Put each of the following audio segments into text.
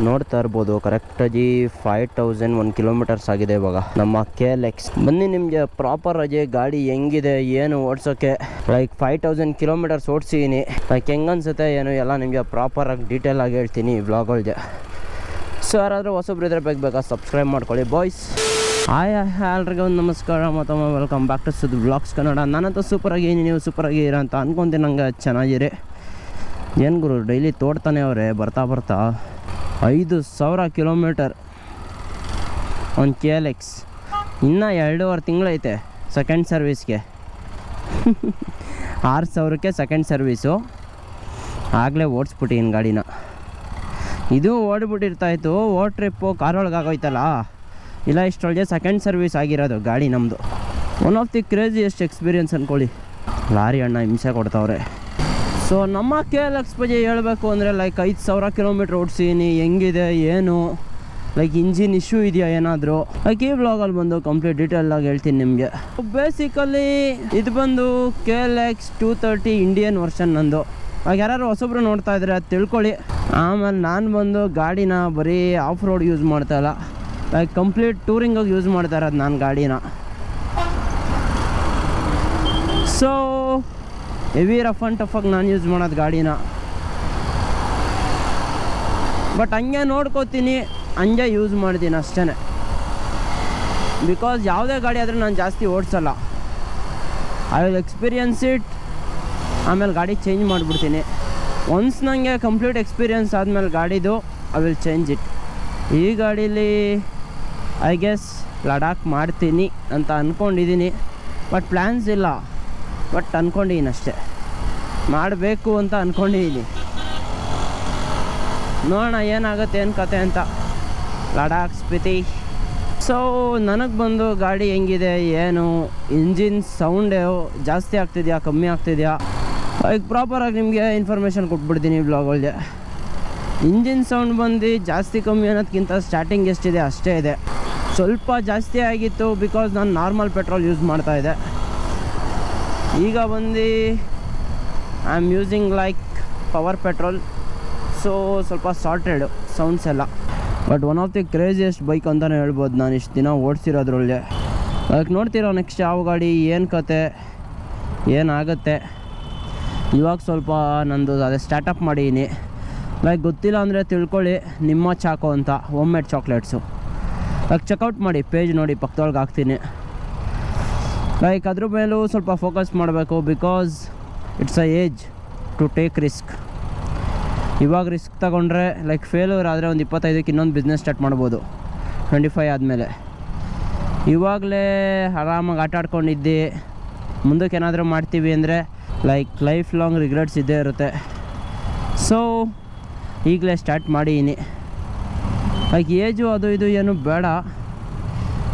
ನೋಡ್ತಾ ಇರ್ಬೋದು ಕರೆಕ್ಟಾಗಿ 5001 ಕಿಲೋಮೀಟರ್ಸ್ ಆಗಿದೆ ಇವಾಗ ನಮ್ಮ KLX. ಬನ್ನಿ ನಿಮಗೆ ಪ್ರಾಪರ್ ಆಗಿ ಗಾಡಿ ಹೆಂಗಿದೆ ಏನು ಓಡಿಸೋಕ್ಕೆ ಲೈಕ್ 5000 ಕಿಲೋಮೀಟರ್ಸ್ ಓಡಿಸಿದ್ದೀನಿ. ಲೈಕ್ ಹೆಂಗನ್ಸುತ್ತೆ ಏನು ಎಲ್ಲ ನಿಮಗೆ ಪ್ರಾಪರಾಗಿ ಡೀಟೇಲ್ ಆಗಿ ಹೇಳ್ತೀನಿ ಈ ವ್ಲಾಗಲ್ಗೆ. ಸೊ ಯಾರಾದರೂ ಹೊಸಬ್ರು ಇದ್ರೆ ಬೇಕಾ ಸಬ್ಸ್ಕ್ರೈಬ್ ಮಾಡ್ಕೊಳ್ಳಿ ಬಾಯ್ಸ್. ಹಾಯ್ ಎಲ್ರಿಗೂ ಒಂದು ನಮಸ್ಕಾರ, ಮತ್ತೊಮ್ಮೆ welcome back to Sudh blogs Kannada. ನಾನಂತೂ ಸೂಪರಾಗಿ ನೀವು ಸೂಪರಾಗಿ ಇರೋ ಅಂತ ಅನ್ಕೊತೀನಿ. ನಂಗೆ ಚೆನ್ನಾಗಿರಿ ಏನು ಗುರು ಡೈಲಿ ತೋಡ್ತಾನೆ ಅವರೇ ಬರ್ತಾ 5000 ಕಿಲೋಮೀಟರ್ ಒಂದು KLX. ಇನ್ನೂ 2.5 ತಿಂಗಳೈತೆ ಸೆಕೆಂಡ್ ಸರ್ವೀಸ್ಗೆ. 6000ಕ್ಕೆ ಸೆಕೆಂಡ್ ಸರ್ವೀಸು. ಆಗಲೇ ಓಡಿಸ್ಬಿಟ್ಟಿದ್ದೀನಿ ಗಾಡಿನ. ಇದು ಓಡಿಬಿಟ್ಟಿರ್ತಾಯಿತ್ತು ಟ್ರಿಪ್ಪು ಕಾರೊಳಗೆ ಆಗೋಯ್ತಲ್ಲ, ಇಲ್ಲ ಇಷ್ಟೊಳಗೆ ಸೆಕೆಂಡ್ ಸರ್ವೀಸ್ ಆಗಿರೋದು ಗಾಡಿ ನಮ್ಮದು. One of the craziest experience ಅಂದ್ಕೊಳ್ಳಿ. ಲಾರಿ ಅಣ್ಣ ಹಿಂಸೆ ಕೊಡ್ತಾವ್ರೆ. ಸೊ ನಮ್ಮ KLX ಬಗ್ಗೆ ಹೇಳಬೇಕು ಅಂದರೆ ಲೈಕ್ 5000 ಕಿಲೋಮೀಟ್ರ್ ಓಡಿಸಿದ್ದೀನಿ. ಹೆಂಗಿದೆ ಏನು, ಲೈಕ್ ಇಂಜಿನ್ ಇಶ್ಯೂ ಇದೆಯಾ ಏನಾದರೂ, ಲೈಕ್ ಈ ವ್ಲಾಗಲ್ಲಿ ಬಂದು ಕಂಪ್ಲೀಟ್ ಡೀಟೇಲಾಗಿ ಹೇಳ್ತೀನಿ ನಿಮಗೆ. ಬೇಸಿಕಲಿ ಇದು ಬಂದು KLX 230 ಇಂಡಿಯನ್ ವರ್ಷನ್ ನಂದು. ಯಾರು ಹೊಸಬ್ರು ನೋಡ್ತಾ ಇದ್ರೆ ಅದು ತಿಳ್ಕೊಳ್ಳಿ. ಆಮೇಲೆ ನಾನು ಬಂದು ಗಾಡಿನ ಬರೀ ಆಫ್ ರೋಡ್ ಯೂಸ್ ಮಾಡ್ತಾಯಿಲ್ಲ, ಲೈಕ್ ಕಂಪ್ಲೀಟ್ ಟೂರಿಂಗಾಗಿ ಯೂಸ್ ಮಾಡ್ತಾ ಇರೋದು ನಾನು ಗಾಡಿನ. ಸೊ ಹೆವಿ ರಫ್ ಆ್ಯಂಡ್ ಟಫಾಗಿ ನಾನು ಯೂಸ್ ಮಾಡೋದು ಗಾಡಿನ. ಬಟ್ ಹಂಗೆ ನೋಡ್ಕೋತೀನಿ, ಹಂಗೆ ಯೂಸ್ ಮಾಡ್ತೀನಿ ಅಷ್ಟೇ. ಬಿಕಾಸ್ ಯಾವುದೇ ಗಾಡಿ ಆದರೂ ನಾನು ಜಾಸ್ತಿ ಓಡಿಸಲ್ಲ. ಐ ವಿಲ್ ಎಕ್ಸ್ಪೀರಿಯನ್ಸ್ ಇಟ್, ಆಮೇಲೆ ಗಾಡಿ ಚೇಂಜ್ ಮಾಡಿಬಿಡ್ತೀನಿ. ಒನ್ಸ್ ನನಗೆ ಕಂಪ್ಲೀಟ್ ಎಕ್ಸ್ಪೀರಿಯನ್ಸ್ ಆದಮೇಲೆ ಗಾಡಿದು ಐ ವಿಲ್ ಚೇಂಜ್ ಇಟ್. ಈ ಗಾಡೀಲಿ ಐ ಗೆಸ್ ಲಡಾಖ್ ಮಾಡ್ತೀನಿ ಅಂತ ಅಂದ್ಕೊಂಡಿದ್ದೀನಿ. ಬಟ್ ಪ್ಲ್ಯಾನ್ಸ್ ಇಲ್ಲ, ಬಟ್ ಅಂದ್ಕೊಂಡಿದ್ದೀನಿ ಅಷ್ಟೇ, ಮಾಡಬೇಕು ಅಂತ ಅಂದ್ಕೊಂಡಿದ್ದೀನಿ. ನೋಡೋಣ ಏನಾಗುತ್ತೆ ಏನು ಕತೆ ಅಂತ. ಲಡಾಖ್ ಸ್ಪಿತಿ. ಸೊ ನನಗೆ ಬಂದು ಗಾಡಿ ಹೆಂಗಿದೆ ಏನು, ಇಂಜಿನ್ ಸೌಂಡೇ ಜಾಸ್ತಿ ಆಗ್ತಿದೆಯಾ ಕಮ್ಮಿ ಆಗ್ತಿದೆಯಾ, ಈಗ ಪ್ರಾಪರಾಗಿ ನಿಮಗೆ ಇನ್ಫಾರ್ಮೇಷನ್ ಕೊಟ್ಬಿಡ್ತೀನಿ ಬ್ಲಾಗಲ್ಲಿ. ಇಂಜಿನ್ ಸೌಂಡ್ ಬಂದು ಜಾಸ್ತಿ ಕಮ್ಮಿ ಅನ್ನೋದಕ್ಕಿಂತ ಸ್ಟಾರ್ಟಿಂಗ್ ಎಷ್ಟಿದೆ ಅಷ್ಟೇ ಇದೆ. ಸ್ವಲ್ಪ ಜಾಸ್ತಿ ಆಗಿತ್ತು ಬಿಕಾಸ್ ನಾನು ನಾರ್ಮಲ್ ಪೆಟ್ರೋಲ್ ಯೂಸ್ ಮಾಡ್ತಾಯಿದ್ದೆ. ಈಗ ಬಂದು I am using like power petrol. So ಸ್ವಲ್ಪ ಸಾರ್ಟೆಡ್ ಸೌಂಡ್ಸ್ ಎಲ್ಲ. But one of the craziest bike ಅಂತಲೇ ಹೇಳ್ಬೋದು ನಾನು ಇಷ್ಟು ದಿನ ಓಡಿಸಿರೋದ್ರೊಳಗೆ. ಲೈಕ್ ನೋಡ್ತಿರೋ ನೆಕ್ಸ್ಟ್ ಯಾವ ಗಾಡಿ ಏನು ಕತೆ ಏನಾಗುತ್ತೆ. ಇವಾಗ ಸ್ವಲ್ಪ ನಂದು ಅದೇ ಸ್ಟಾರ್ಟಪ್ ಮಾಡಿದ್ದೀನಿ. ಲೈಕ್ ಗೊತ್ತಿಲ್ಲ ಅಂದರೆ ತಿಳ್ಕೊಳ್ಳಿ, ನಿಮ್ಮ ಚಾಕೋ ಅಂತ home made chocolates. Like checkout ಮಾಡಿ, ಪೇಜ್ ನೋಡಿ ಪಕ್ಕದೊಳಗೆ ಹಾಕ್ತೀನಿ. ಲೈಕ್ ಅದ್ರ ಮೇಲೂ ಸ್ವಲ್ಪ ಫೋಕಸ್ ಮಾಡಬೇಕು because it's a age to take risk. ಇವಾಗ ರಿಸ್ಕ್ ತಗೊಂಡ್ರೆ ಲೈಕ್ ಫೇಲ್ಯೂರ್ ಆದರೆ ಒಂದು 25ಕ್ಕೆ ಇನ್ನೊಂದು ಬಿಸ್ನೆಸ್ ಸ್ಟಾರ್ಟ್ ಮಾಡ್ಬೋದು 25 ಆದಮೇಲೆ. ಇವಾಗಲೇ ಆರಾಮಾಗಿ ಆಟ ಆಡ್ಕೊಂಡಿದ್ದು ಮುಂದಕ್ಕೆ ಏನಾದರೂ ಮಾಡ್ತೀವಿ ಅಂದರೆ ಲೈಕ್ ಲೈಫ್ ಲಾಂಗ್ ರಿಗ್ರೆಟ್ಸ್ ಇದ್ದೇ ಇರುತ್ತೆ. ಸೊ ಈಗಲೇ ಸ್ಟಾರ್ಟ್ ಮಾಡಿದ್ದೀನಿ. ಲೈಕ್ ಏಜು ಅದು ಇದು ಏನು ಬೇಡ,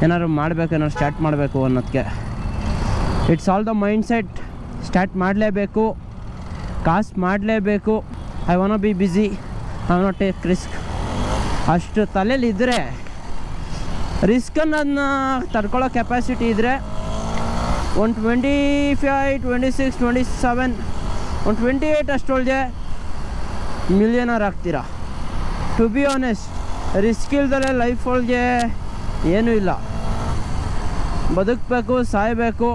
ಏನಾದ್ರು ಮಾಡಬೇಕು, ಏನಾದ್ರು ಸ್ಟಾರ್ಟ್ ಮಾಡಬೇಕು ಅನ್ನೋದಕ್ಕೆ. It's all the mind set. Start ಮಾಡಲೇಬೇಕು, ಕಾಸು ಮಾಡಲೇಬೇಕು. I want B busy, I want take risk. ಅಷ್ಟು ತಲೆಯಲ್ಲಿದ್ದರೆ, ರಿಸ್ಕ್ ಅನ್ನೋದನ್ನ ತಡ್ಕೊಳ್ಳೋ ಕೆಪಾಸಿಟಿ ಇದ್ದರೆ ಒಂದು 25, 26, 27, ಒಂದು 28 ಅಷ್ಟೊಳಗೆ ಮಿಲಿಯನರ್ ಆಗ್ತೀರಾ. ಟು ಬಿ ಆನೆಸ್ಟ್, ರಿಸ್ಕ್ ಇಲ್ದಲೇ ಲೈಫ್ ಒಳಗೆ ಏನೂ ಇಲ್ಲ. ಬದುಕಬೇಕು ಸಾಯಬೇಕು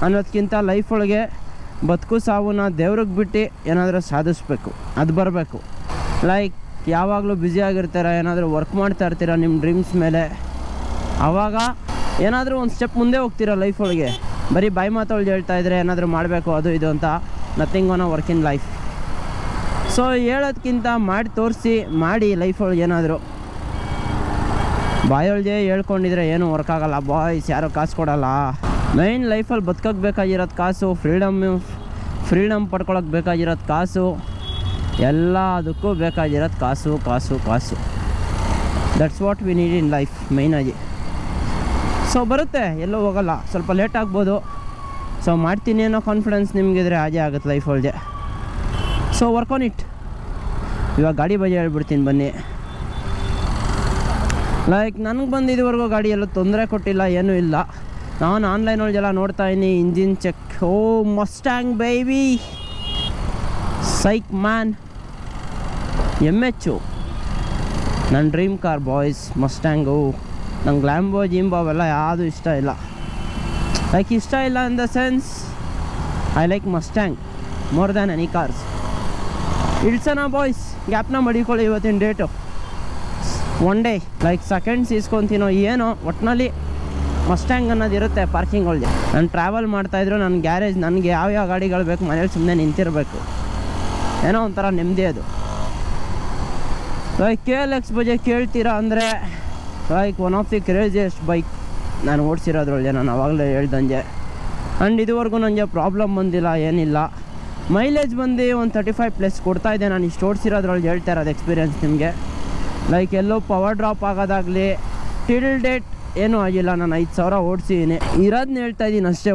ಅನ್ನೋದಕ್ಕಿಂತ ಲೈಫ್ ಒಳಗೆ ಬದುಕು ಸಾವನ್ನ ದೇವ್ರಿಗೆ ಬಿಟ್ಟು ಏನಾದರೂ ಸಾಧಿಸ್ಬೇಕು, ಅದು ಬರಬೇಕು. ಲೈಕ್ ಯಾವಾಗಲೂ ಬ್ಯುಸಿಯಾಗಿರ್ತೀರ, ಏನಾದರೂ ವರ್ಕ್ ಮಾಡ್ತಾ ಇರ್ತೀರ ನಿಮ್ಮ ಡ್ರೀಮ್ಸ್ ಮೇಲೆ, ಆವಾಗ ಏನಾದರೂ ಒಂದು ಸ್ಟೆಪ್ ಮುಂದೆ ಹೋಗ್ತೀರ ಲೈಫ್ ಒಳಗೆ. ಬರೀ ಬಾಯಿ ಮಾತೊಳಗೆ ಹೇಳ್ತಾ ಇದ್ರೆ ಏನಾದರೂ ಮಾಡಬೇಕು ಅದು ಇದು ಅಂತ, nothing on a work in life. So ಹೇಳೋದಕ್ಕಿಂತ ಮಾಡಿ ತೋರಿಸಿ, ಮಾಡಿ ಲೈಫ್ ಒಳಗೆ ಏನಾದರೂ. ಬಾಯೊಳಗೆ ಹೇಳ್ಕೊಂಡಿದ್ರೆ ಏನೂ ವರ್ಕ್ ಆಗೋಲ್ಲ ಬಾಯ್ಸ್, ಯಾರೂ ಕಾಸು ಕೊಡೋಲ್ಲ. ಮೈನ್ ಲೈಫಲ್ಲಿ ಬದುಕೋಕ್ಕೆ ಬೇಕಾಗಿರೋದು ಕಾಸು, ಫ್ರೀಡಮ್ ಪಡ್ಕೊಳಕ್ಕೆ ಬೇಕಾಗಿರೋದು ಕಾಸು, ಎಲ್ಲ ಅದಕ್ಕೂ ಬೇಕಾಗಿರೋದು ಕಾಸು ಕಾಸು ಕಾಸು. That's what we need in life ಮೈನಾಗಿ. ಸೊ ಬರುತ್ತೆ, ಎಲ್ಲೂ ಹೋಗೋಲ್ಲ, ಸ್ವಲ್ಪ ಲೇಟ್ ಆಗ್ಬೋದು. ಸೊ ಮಾಡ್ತೀನಿ ಅನ್ನೋ ಕಾನ್ಫಿಡೆನ್ಸ್ ನಿಮಗಿದ್ರೆ ಹಾಗೆ ಆಗುತ್ತೆ ಲೈಫ್ ಒಳಗೆ. So work on it. ಇವಾಗ ಗಾಡಿ ಬಗ್ಗೆ ಹೇಳ್ಬಿಡ್ತೀನಿ ಬನ್ನಿ. ಲೈಕ್ ನನಗೆ ಬಂದು ಇದುವರೆಗೂ ಗಾಡಿ ಎಲ್ಲೂ ತೊಂದರೆ ಕೊಟ್ಟಿಲ್ಲ, ಏನೂ ಇಲ್ಲ. ನಾನು ಆನ್ಲೈನೊಳಗೆಲ್ಲ ನೋಡ್ತಾ ಇದ್ದೀನಿ, ಇಂಜಿನ್ ಚೆಕ್. ಓ ಮಸ್ಟ್ಯಾಂಗ್ ಬೇಬಿ, ಸೈಕ್ ಮ್ಯಾನ್, MH ನನ್ನ ಡ್ರೀಮ್ ಕಾರ್ ಬಾಯ್ಸ್ ಮಸ್ಟ್ಯಾಂಗು. ನಂಗೆ ಲ್ಯಾಂಬೋ ಜಿಂಬೋ ಅವೆಲ್ಲ ಯಾವುದೂ ಇಷ್ಟ ಇಲ್ಲ. ಲೈಕ್ ಇಷ್ಟ ಇಲ್ಲ in the sense I like Mustang more than any cars. ಇಳ್ಸೋಣ ಬಾಯ್ಸ್, ಗ್ಯಾಪ್ನ ಮಡಿಕೊಳ್ಳಿ ಇವತ್ತಿನ date. One day like seconds ಇಸ್ಕೊತೀನೋ ಏನೋ, ಒಟ್ಟಿನಲ್ಲಿ ಮಸ್ಟ್ಯಾಂಗ್ ಅನ್ನೋದು ಇರುತ್ತೆ ಪಾರ್ಕಿಂಗ್ಗಳಿಗೆ. ನಾನು ಟ್ರಾವೆಲ್ ಮಾಡ್ತಾಯಿದ್ರು ನನ್ನ ಗ್ಯಾರೇಜ್ ನನಗೆ ಯಾವ್ಯಾವ ಗಾಡಿಗಳು ಬೇಕು ಮನೇಲಿ ಸುಮ್ಮನೆ ನಿಂತಿರಬೇಕು, ಏನೋ ಒಂಥರ ನೆಮ್ಮದಿ ಅದು. ಲೈಕ್ KLX ಬಗ್ಗೆ ಕೇಳ್ತೀರಾ ಅಂದರೆ like one of the craziest bike ನಾನು ಓಡಿಸಿರೋದ್ರೊಳಗೆ, ನಾನು ಆವಾಗಲೇ ಹೇಳ್ದಂಗೆ. ಆ್ಯಂಡ್ ಇದುವರೆಗೂ ನನಗೆ ಪ್ರಾಬ್ಲಮ್ ಬಂದಿಲ್ಲ, ಏನಿಲ್ಲ. ಮೈಲೇಜ್ ಬಂದು ಒಂದು 35+ ಕೊಡ್ತಾಯಿದ್ದೆ ನಾನು ಇಷ್ಟು ಓಡಿಸಿರೋದ್ರೊಳಗೆ. ಹೇಳ್ತಾ ಇರೋದು ಎಕ್ಸ್ಪೀರಿಯೆನ್ಸ್ ನಿಮಗೆ. ಲೈಕ್ ಎಲ್ಲೋ ಪವರ್ ಡ್ರಾಪ್ ಆಗೋದಾಗಲಿ ಟಿಲ್ ಡೇಟ್ ಏನೂ ಆಗಿಲ್ಲ. ನಾನು 5,000 ಓಡಿಸಿದ್ದೀನಿ. ಇರೋದನ್ನ ಹೇಳ್ತಾ ಇದ್ದೀನಿ ಅಷ್ಟೇ.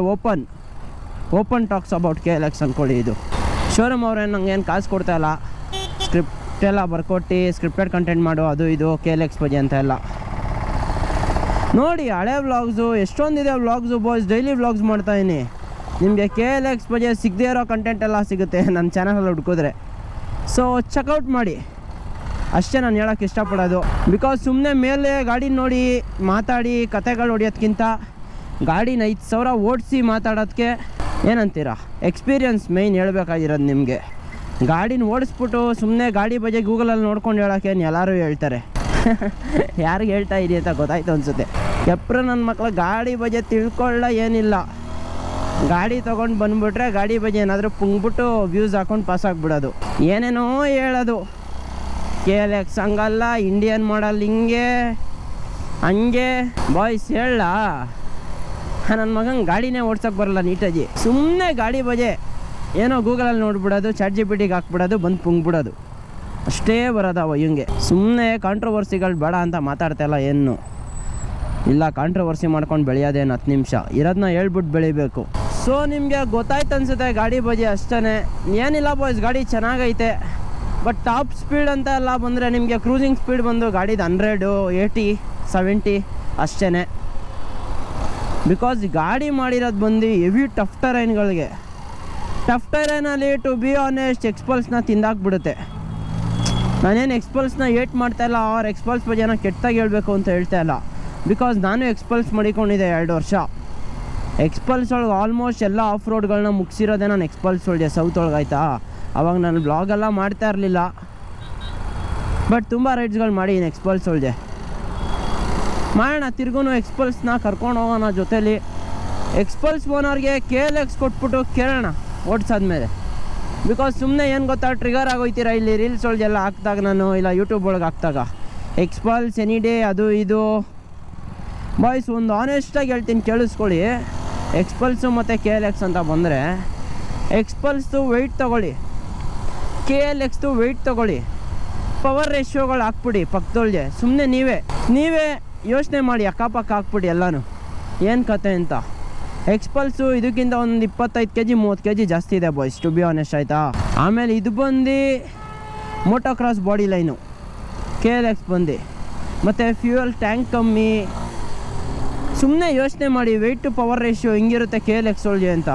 ಓಪನ್ ಟಾಕ್ಸ್ ಅಬೌಟ್ KLX ಅಂದ್ಕೊಳ್ಳಿ. ಇದು ಶೋರೂಮ್ ಅವ್ರೇನು ನಂಗೆ ಏನು ಕಾಸು ಕೊಡ್ತಾಯಿಲ್ಲ. ಸ್ಕ್ರಿಪ್ಟ್ ಎಲ್ಲ ಬರ್ಕೊಟ್ಟು ಸ್ಕ್ರಿಪ್ಟೆಡ್ ಕಂಟೆಂಟ್ ಮಾಡು ಅದು ಇದು KLX ಬಗ್ಗೆ ಅಂತ ಎಲ್ಲ. ನೋಡಿ ಹಳೆ ವ್ಲಾಗ್ಸು ಎಷ್ಟೊಂದಿದೆ ವ್ಲಾಗ್ಸು ಬಾಯ್ಸ್, ಡೈಲಿ ವ್ಲಾಗ್ಸ್ ಮಾಡ್ತಾಯಿದ್ದೀನಿ. ನಿಮಗೆ KLX ಬಗ್ಗೆ ಸಿಗದೇ ಇರೋ ಕಂಟೆಂಟ್ ಎಲ್ಲ ಸಿಗುತ್ತೆ ನನ್ನ ಚಾನಲಲ್ಲಿ ಹುಡ್ಕಿದ್ರೆ. ಸೊ ಚೆಕ್ಔಟ್ ಮಾಡಿ ಅಷ್ಟೇ ನಾನು ಹೇಳೋಕ್ಕೆ ಇಷ್ಟಪಡೋದು. ಬಿಕಾಸ್ ಸುಮ್ಮನೆ ಮೇಲೆ ಗಾಡಿ ನೋಡಿ ಮಾತಾಡಿ ಕತೆಗಳು ಹೊಡಿಯೋದ್ಕಿಂತ ಗಾಡಿನ 5,000 ಓಡಿಸಿ ಮಾತಾಡೋದಕ್ಕೆ ಏನಂತೀರಾ, ಎಕ್ಸ್ಪೀರಿಯನ್ಸ್ ಮೇಯ್ನ್ ಹೇಳ್ಬೇಕಾಗಿರೋದು ನಿಮಗೆ. ಗಾಡಿನ ಓಡಿಸ್ಬಿಟ್ಟು ಸುಮ್ಮನೆ ಗಾಡಿ ಬಗ್ಗೆ ಗೂಗಲಲ್ಲಿ ನೋಡ್ಕೊಂಡು ಹೇಳೋಕ್ಕೆ ಎಲ್ಲರೂ ಹೇಳ್ತಾರೆ. ಯಾರಿಗೆ ಹೇಳ್ತಾ ಇದೀನಿ ಅಂತ ಗೊತ್ತಾಯ್ತು ಅನಿಸುತ್ತೆ. ಎಪ್ರ ನನ್ನ ಮಕ್ಕಳು ಗಾಡಿ ಬಗ್ಗೆ ತಿಳ್ಕೊಳ್ಳ ಏನಿಲ್ಲ. ಗಾಡಿ ತೊಗೊಂಡು ಬಂದುಬಿಟ್ರೆ ಗಾಡಿ ಬಗ್ಗೆ ಏನಾದರೂ ಪುಂಗ್ಬಿಟ್ಟು ವ್ಯೂಸ್ ಹಾಕೊಂಡು ಪಾಸ್ ಆಗಿಬಿಡೋದು, ಏನೇನೋ ಹೇಳೋದು. KLX ಹಂಗಲ್ಲ, ಇಂಡಿಯನ್ ಮಾಡಲ್ ಹಿಂಗೆ ಹಂಗೆ. ಬಾಯ್ಸ್ ಹೇಳ ನನ್ನ ಮಗಂಗೆ ಗಾಡಿನೇ ಓಡ್ಸೋಕ್ಕೆ ಬರಲ್ಲ ನೀಟಾಗಿ. ಸುಮ್ಮನೆ ಗಾಡಿ ಬಗ್ಗೆ ಏನೋ ಗೂಗಲಲ್ಲಿ ನೋಡ್ಬಿಡೋದು, ChatGPTಗೆ ಹಾಕ್ಬಿಡೋದು, ಬಂದು ಪುಂಗ್ಬಿಡೋದು ಅಷ್ಟೇ ಬರೋದವ ಹಿಂಗೆ. ಸುಮ್ಮನೆ ಕಾಂಟ್ರವರ್ಸಿಗಳು ಬೇಡ ಅಂತ ಮಾತಾಡ್ತಾಯಿಲ್ಲ ಏನು ಇಲ್ಲ. ಕಾಂಟ್ರವರ್ಸಿ ಮಾಡ್ಕೊಂಡು ಬೆಳೆಯೋದೇನು 10 ನಿಮಿಷ, ಇರೋದನ್ನ ಹೇಳ್ಬಿಟ್ಟು ಬೆಳಿಬೇಕು. ಸೊ ನಿಮಗೆ ಗೊತ್ತಾಯ್ತು ಅನಿಸುತ್ತೆ ಗಾಡಿ ಬಗ್ಗೆ ಅಷ್ಟೇ. ಏನಿಲ್ಲ ಬಾಯ್ಸ್, ಗಾಡಿ ಚೆನ್ನಾಗೈತೆ. ಬಟ್ ಟಾಪ್ ಸ್ಪೀಡ್ ಅಂತ ಎಲ್ಲ ಬಂದರೆ ನಿಮಗೆ ಕ್ರೂಸಿಂಗ್ ಸ್ಪೀಡ್ ಬಂದು ಗಾಡಿದು 100, 80, 70 ಅಷ್ಟೇ. ಬಿಕಾಸ್ ಗಾಡಿ ಮಾಡಿರೋದು ಬಂದು ಹೆವಿ ಟಫ್ ಟರೈನ್ಗಳಿಗೆ. ಟಫ್ ಟರೈನಲ್ಲಿ ಟು ಬಿ ಆನೆಸ್ಟ್ ಎಕ್ಸ್ಪಲ್ಸ್ನ ತಿಂದಾಕ್ಬಿಡುತ್ತೆ. ನಾನೇನು ಎಕ್ಸ್ಪಲ್ಸ್ನ ಏಟ್ ಮಾಡ್ತಾಯಿಲ್ಲ, ಅವ್ರ ಎಕ್ಸ್ಪಲ್ಸ್ ಬಗ್ಗೆ ಏನೋ ಕೆಟ್ಟಾಗಿ ಹೇಳಬೇಕು ಅಂತ ಹೇಳ್ತಾ ಇಲ್ಲ. ಬಿಕಾಸ್ ನಾನು ಎಕ್ಸ್ಪಲ್ಸ್ ಮಾಡಿಕೊಂಡಿದ್ದೆ 2 ವರ್ಷ. ಎಕ್ಸ್ಪಲ್ಸ್ ಒಳಗೆ ಆಲ್ಮೋಸ್ಟ್ ಎಲ್ಲ ಆಫ್ ರೋಡ್ಗಳನ್ನ ಮುಗಿಸಿರೋದೇ ನಾನು ಎಕ್ಸ್ಪಲ್ಸ್ ಒಳಗೆ ಸೌತ್ ಒಳಗೆ ಆಯಿತಾ. ಅವಾಗ ನಾನು ಬ್ಲಾಗೆಲ್ಲ ಮಾಡ್ತಾ ಇರಲಿಲ್ಲ, ಬಟ್ ತುಂಬ ರೈಡ್ಸ್ಗಳು ಮಾಡಿದ್ದೀನಿ ಎಕ್ಸ್ಪಲ್ಸ್ ಒಳಗೆ. ಮಾಡೋಣ ತಿರ್ಗೂ ಎಕ್ಸ್ಪಲ್ಸ್ನ ಕರ್ಕೊಂಡು ಹೋಗೋಣ ಜೊತೇಲಿ. ಎಕ್ಸ್ಪಲ್ಸ್ ಓನರ್ಗೆ KLX ಕೊಟ್ಬಿಟ್ಟು ಕೇಳೋಣ ಓಡಿಸಾದ್ಮೇಲೆ. ಬಿಕಾಸ್ ಸುಮ್ಮನೆ ಏನು ಗೊತ್ತಾ, ಟ್ರಿಗರ್ ಆಗೋಯ್ತೀರ ಇಲ್ಲಿ ರೀಲ್ಸ್ ಒಳಗೆಲ್ಲ ಹಾಕ್ದಾಗ, ನಾನು ಇಲ್ಲ ಯೂಟ್ಯೂಬ್ ಒಳಗೆ ಹಾಕ್ದಾಗ ಎಕ್ಸ್ಪಲ್ಸ್ ಎನಿ ಡೇ ಅದು ಇದು. ಬಾಯ್ಸ್ ಒಂದು ಆನೆಸ್ಟಾಗಿ ಹೇಳ್ತೀನಿ ಕೇಳಿಸ್ಕೊಳ್ಳಿ. ಎಕ್ಸ್ಪಲ್ಸು ಮತ್ತು KLX ಅಂತ ಬಂದರೆ ಎಕ್ಸ್ಪಲ್ಸ್ದು ವೆಯ್ಟ್ ತೊಗೊಳ್ಳಿ, KLXದು ವೆಯ್ಟ್ ತೊಗೊಳ್ಳಿ, ಪವರ್ ರೇಷಿಯೋಗಳು ಹಾಕ್ಬಿಡಿ ಪಕ್ಕದೊಳಗೆ. ಸುಮ್ಮನೆ ನೀವೇ ಯೋಚನೆ ಮಾಡಿ ಅಕ್ಕಪಕ್ಕ ಹಾಕ್ಬಿಡಿ ಎಲ್ಲನೂ ಏನು ಕತೆ ಅಂತ. ಎಕ್ಸ್ಪಲ್ಸು ಇದಕ್ಕಿಂತ ಒಂದು 25 kg 30 kg ಜಾಸ್ತಿ ಇದೆ ಬಾಯ್ಸ್, ಟು ಬಿ ಆನೆಸ್ಟ್ ಆಯಿತಾ. ಆಮೇಲೆ ಇದು ಬಂದು ಮೋಟೋಕ್ರಾಸ್ ಬಾಡಿ ಲೈನು KLX ಬಂದು, ಮತ್ತು ಫ್ಯೂಯಲ್ ಟ್ಯಾಂಕ್ ಕಮ್ಮಿ. ಸುಮ್ಮನೆ ಯೋಚನೆ ಮಾಡಿ ವೆಯ್ಟ್ ಟು ಪವರ್ ರೇಷಿಯೋ ಹಿಂಗಿರುತ್ತೆ KLX ಒಳಗೆ ಅಂತ.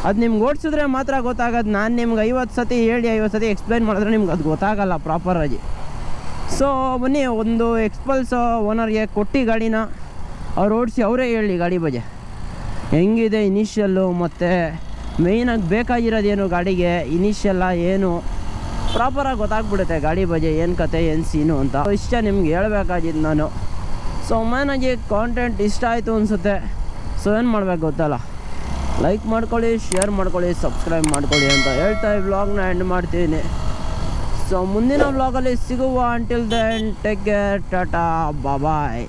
ಅದು ನಿಮ್ಗೆ ಓಡಿಸಿದ್ರೆ ಮಾತ್ರ ಗೊತ್ತಾಗೋದು. ನಾನು ನಿಮ್ಗೆ 50 ಸತಿ ಹೇಳಿ 50 ಸತಿ ಎಕ್ಸ್ಪ್ಲೈನ್ ಮಾಡಿದ್ರೆ ನಿಮ್ಗೆ ಅದು ಗೊತ್ತಾಗಲ್ಲ ಪ್ರಾಪರಾಗಿ. ಸೊ ಬನ್ನಿ ಒಂದು ಎಕ್ಸ್ಪಲ್ಸ್ ಓನರ್ಗೆ ಕೊಟ್ಟು ಗಾಡಿನ ಅವ್ರು ಓಡಿಸಿ ಅವರೇ ಹೇಳಿ ಗಾಡಿ ಬಗ್ಗೆ ಹೆಂಗಿದೆ ಇನಿಷಿಯಲ್ಲು, ಮತ್ತು ಮೇಯ್ನಾಗಿ ಬೇಕಾಗಿರೋದೇನು ಗಾಡಿಗೆ ಇನಿಷಿಯಲ್ಲ ಏನು ಪ್ರಾಪರಾಗಿ ಗೊತ್ತಾಗ್ಬಿಡುತ್ತೆ ಗಾಡಿ ಬಗ್ಗೆ ಏನು ಕತೆ ಏನು ಸೀನು ಅಂತ. ಇಷ್ಟ ನಿಮ್ಗೆ ಹೇಳ್ಬೇಕಾಗಿದ್ದು ನಾನು. ಸೊ ಮೇನಾಗಿ ಕಾಂಟೆಂಟ್ ಇಷ್ಟ ಆಯಿತು ಅನಿಸುತ್ತೆ. ಸೊ ಏನು ಮಾಡ್ಬೇಕು ಗೊತ್ತಲ್ಲ, ಲೈಕ್ ಮಾಡ್ಕೊಳ್ಳಿ, ಶೇರ್ ಮಾಡ್ಕೊಳ್ಳಿ, ಸಬ್ಸ್ಕ್ರೈಬ್ ಮಾಡ್ಕೊಳ್ಳಿ ಅಂತ ಹೇಳ್ತಾ ಈ ವ್ಲಾಗ್ನ ಎಂಡ್ ಮಾಡ್ತೀನಿ. ಸೊ ಮುಂದಿನ ವ್ಲಾಗಲ್ಲಿ ಸಿಗುವ. Until then take care, tata, ಬಾಯ್.